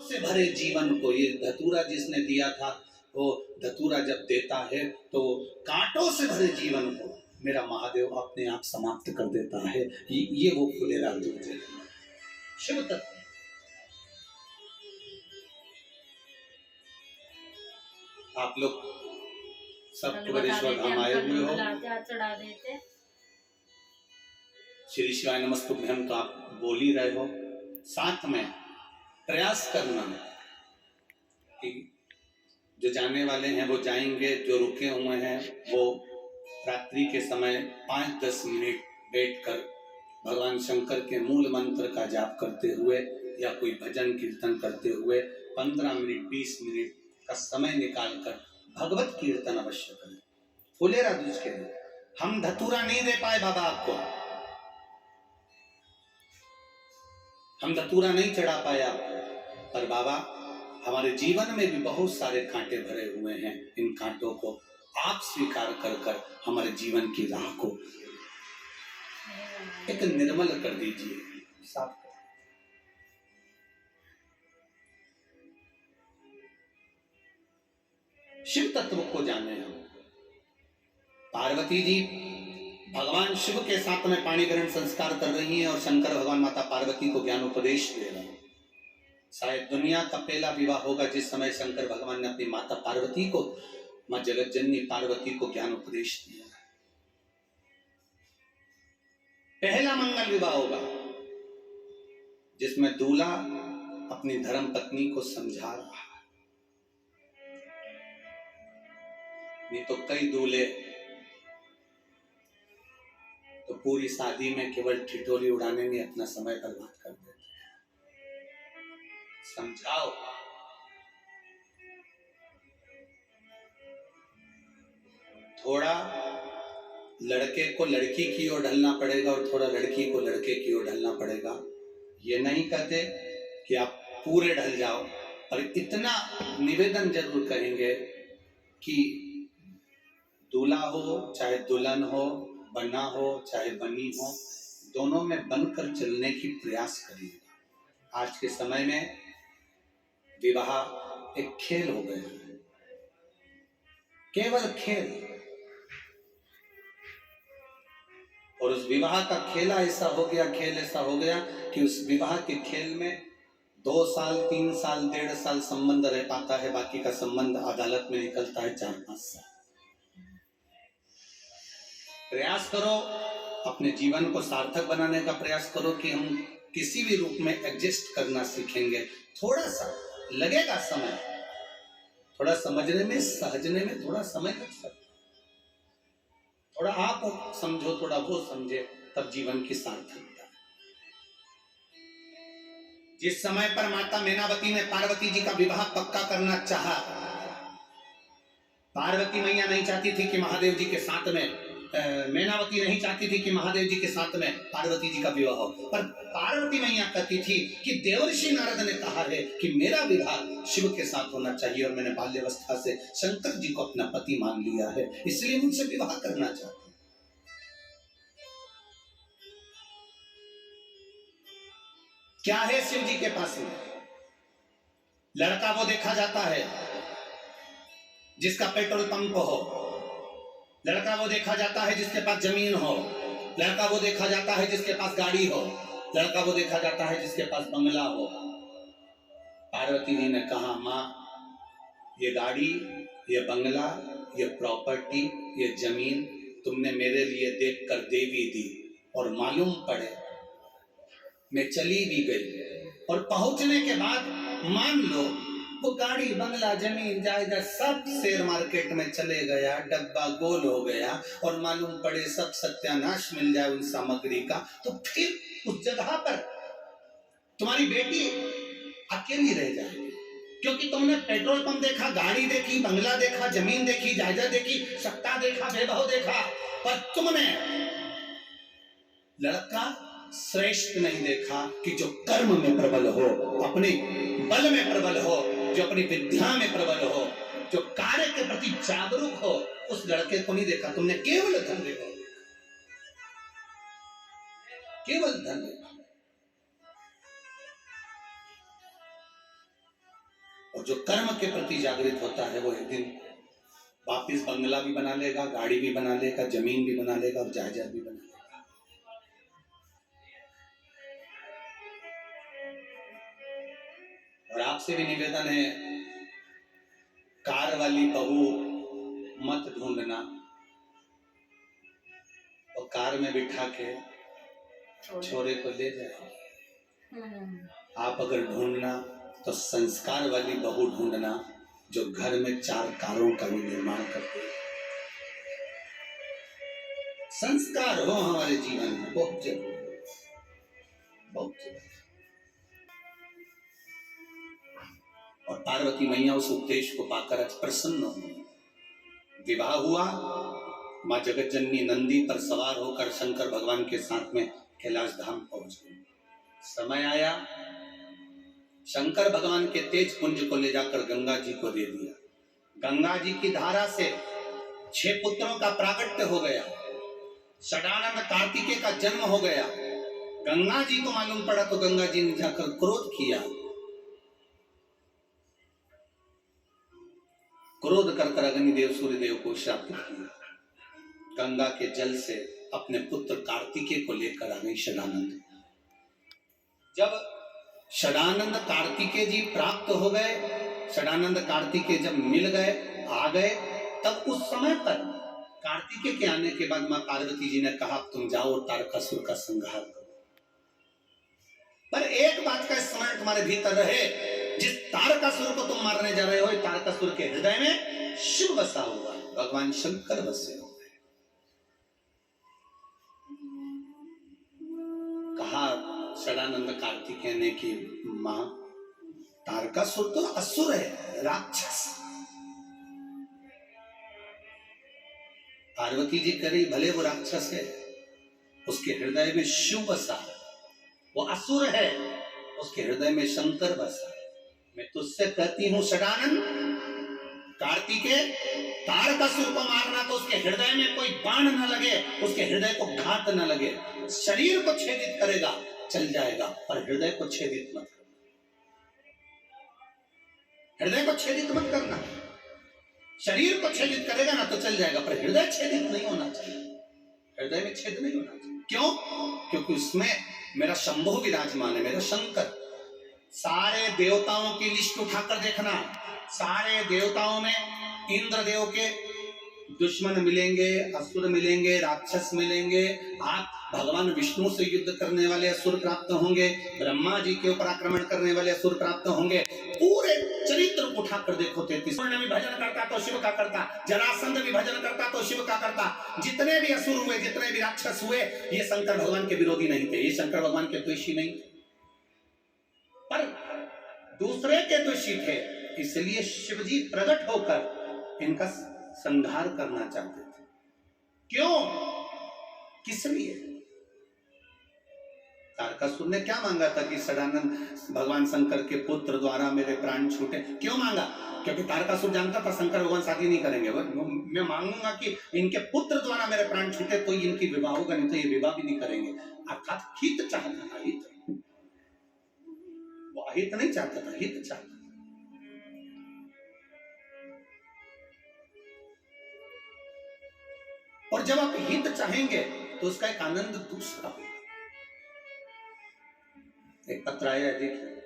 से भरे जीवन को, ये धतूरा जिसने दिया था, वो धतूरा जब देता है तो कांटों से भरे जीवन को मेरा महादेव अपने आप समाप्त कर देता है। ये वो फुलेरा दूध है, शिव तत्व। आप लोग सब कुबेरेश्वर धाम आए हुए हो, चढ़ा देते। श्री शिवाय नमस्तुभ्यम तो आप बोल ही रहे हो। साथ में प्रयास करना कि जो जाने वाले हैं वो जाएंगे, जो रुके हुए हैं वो रात्रि के समय 5-10 मिनट बैठकर भगवान शंकर के मूल मंत्र का जाप करते हुए या कोई भजन कीर्तन करते हुए 15 मिनट 20 मिनट का समय निकालकर भगवत कीर्तन अवश्य करें। फुलेरा दूज के लिए हम धतूरा नहीं दे पाए बाबा आपको, हम धतूरा नहीं चढ़ा पाए आपको, पर बाबा हमारे जीवन में भी बहुत सारे कांटे भरे हुए हैं। इन कांटों को आप स्वीकार कर कर हमारे जीवन की राह को एक निर्मल कर दीजिए, साफ कर। शिव तत्व को जाने हम। पार्वती जी भगवान शिव के साथ में पाणी ग्रहण संस्कार कर रही हैं और शंकर भगवान माता पार्वती को ज्ञानोपदेश दे रहे हैं। शायद दुनिया का पहला विवाह होगा जिस समय शंकर भगवान ने अपनी माता पार्वती को, मां जगत जननी पार्वती को ज्ञानोपदेश दिया। पहला मंगल विवाह होगा जिसमें दूल्हा अपनी धर्म पत्नी को समझा रहा है। नहीं तो कई दूल्हे तो पूरी शादी में केवल ठिठोली उड़ाने में अपना समय बर्बाद कर देते हैं। समझाओ, थोड़ा लड़के को लड़की की ओर ढलना पड़ेगा और थोड़ा लड़की को लड़के की ओर ढलना पड़ेगा। ये नहीं कहते कि आप पूरे ढल जाओ, पर इतना निवेदन जरूर करेंगे कि दूल्हा हो चाहे दुल्हन हो, बना हो चाहे बनी हो, दोनों में बनकर चलने की प्रयास करिएगा। आज के समय में विवाह एक खेल हो गया है, केवल खेल, और उस विवाह का खेल ऐसा हो गया कि उस विवाह के खेल में 2 साल 3 साल 1.5 साल संबंध रह पाता है, बाकी का संबंध अदालत में निकलता है 4-5 साल। प्रयास करो, अपने जीवन को सार्थक बनाने का प्रयास करो कि हम किसी भी रूप में एडजस्ट करना सीखेंगे। थोड़ा सा लगेगा समय, थोड़ा समझने में सहजने में थोड़ा समय लग सकता है। थोड़ा आप समझो, थोड़ा वो समझे, तब जीवन की सार्थकता। जिस समय पर माता मैनावती ने पार्वती जी का विवाह पक्का करना चाहा, पार्वती मैया नहीं चाहती थी कि महादेव जी के साथ में, मैनावती नहीं चाहती थी कि महादेव जी के साथ में पार्वती जी का विवाह हो, पर पार्वती मैया कहती थी कि देवर्षि नारद ने कहा है कि मेरा विवाह शिव के साथ होना चाहिए और मैंने बाल्यावस्था से शंकर जी को अपना पति मान लिया है, इसलिए मुझसे विवाह करना चाहती हूं। क्या है शिव जी के पास में? लड़का वो देखा जाता है जिसका पेट्रोल पंप हो, लड़का वो देखा जाता है जिसके पास जमीन हो, लड़का वो देखा जाता है जिसके पास गाड़ी हो, लड़का वो देखा जाता है जिसके पास बंगला हो। पार्वती जी ने कहा, माँ ये गाड़ी, ये बंगला, ये प्रॉपर्टी, ये जमीन तुमने मेरे लिए देखकर देवी दी, और मालूम पड़े मैं चली भी गई और पहुंचने के बाद मान लो वो गाड़ी बंगला जमीन जायदाद सब शेयर मार्केट में चले गया, डब्बा गोल हो गया और मालूम पड़े सब सत्यानाश मिल जाए उन सामग्री का, तो फिर उस जगह पर तुम्हारी बेटी अकेली रह जाएगी, क्योंकि तुमने पेट्रोल पंप देखा, गाड़ी देखी, बंगला देखा, जमीन देखी, जायदाद देखी, सत्ता देखा, वैभव देखा, पर तुमने लड़का श्रेष्ठ नहीं देखा कि जो कर्म में प्रबल हो, अपने बल में प्रबल हो, जो अपनी विद्या में प्रबल हो, जो कार्य के प्रति जागरूक हो, उस लड़के को नहीं देखा। तुमने केवल धन देखा, केवल धन देखा। और जो कर्म के प्रति जागृत होता है वो एक दिन वापिस बंगला भी बना लेगा, गाड़ी भी बना लेगा, जमीन भी बना लेगा और जायदाद भी बना लेगा। और आपसे भी निवेदन है, कार वाली बहू मत ढूंढना और कार में बिठा के छोरे को ले जाए। आप अगर ढूंढना तो संस्कार वाली बहू ढूंढना जो घर में 4 कारों का भी निर्माण करते हैं। संस्कार हो हमारे जीवन में बहुत जरूरी है, बहुत जरूरी। और पार्वती मैया उस उपदेश को पाकर आज प्रसन्न हुई। विवाह हुआ, मां जगत जननी नंदी पर सवार होकर शंकर भगवान के साथ में कैलाश धाम पहुंच गई। समय आया, शंकर भगवान के तेज पुंज को ले जाकर गंगा जी को दे दिया। गंगा जी की धारा से 6 पुत्रों का प्राकट्य हो गया। षडानंद कार्तिकेय का जन्म हो गया। गंगा जी को मालूम पड़ा तो गंगा जी ने जाकर क्रोध किया। क्रोध कर अग्निदेव सूर्यदेव को श्राप किया। गंगा के जल से अपने पुत्र कार्तिकेय को लेकर आ गई षडानंद। जब षडानंद कार्तिकेय जी प्राप्त हो गए, षडानंद कार्तिकेय जब मिल गए, आ गए, तब उस समय पर कार्तिकेय के आने के बाद मां पार्वती जी ने कहा तुम जाओ तारकासुर का संहार करो। पर एक बात का स्मरण तुम्हारे भीतर रहे, जिस तारकासुर को तुम मारने जा रहे हो, तारकासुर के हृदय में शिव बसा हुआ है, भगवान शंकर बसे हुए। कहा षडानंद कार्तिकेय ने कि मां तारकासुर तो असुर है, राक्षस। पार्वती जी करी भले वो राक्षस है, उसके हृदय में शिव बसा है। वो असुर है, उसके हृदय में शंकर बसा है। मैं तुझसे कहती हूं षडानंद कार्तिकेय, तारकासुर को मारना तो उसके हृदय में कोई बाण न लगे, उसके हृदय को घात न लगे। शरीर को छेदित करेगा चल जाएगा, पर हृदय को छेदित मत करना। हृदय को छेदित मत करना। शरीर को छेदित करेगा ना तो चल जाएगा, पर हृदय छेदित नहीं होना चाहिए। हृदय में छेद नहीं होना चाहिए। क्यों? क्योंकि उसमें मेरा शंभु विराजमान है, मेरा शंकर। सारे देवताओं की लिस्ट उठाकर देखना, सारे देवताओं में इंद्र देव के दुश्मन मिलेंगे, असुर मिलेंगे, राक्षस मिलेंगे। आप भगवान विष्णु से युद्ध करने वाले असुर प्राप्त होंगे, ब्रह्मा जी के ऊपर आक्रमण करने वाले असुर प्राप्त होंगे। पूरे चरित्र को उठाकर देखो। 33 भी भजन करता तो शिव का करता, जरासंध भी भजन करता तो शिव का करता। जितने भी असुर हुए, जितने भी राक्षस हुए, ये शंकर भगवान के विरोधी नहीं थे, ये शंकर भगवान के द्वेषी नहीं थे, पर दूसरे के द्वेषी थे। इसलिए शिवजी प्रकट होकर इनका संहार करना चाहते थे। क्यों? किस लिए? तारकासुर ने क्या मांगा था कि षडानंद भगवान शंकर के पुत्र द्वारा मेरे प्राण छूटे? क्यों मांगा? क्योंकि तारकासुर जानता था शंकर भगवान शादी नहीं करेंगे। मैं मांगूंगा कि इनके पुत्र द्वारा मेरे प्राण छूटे तो इनकी विवाह होगा, नहीं तो ये विवाह भी नहीं करेंगे। अर्थात हित चाहता था, हित। वो अहित नहीं चाहता था, हित चाहता था। और जब आप हित चाहेंगे तो उसका एक आनंद दूसरा होगा। एक पत्र आया है, देखिए।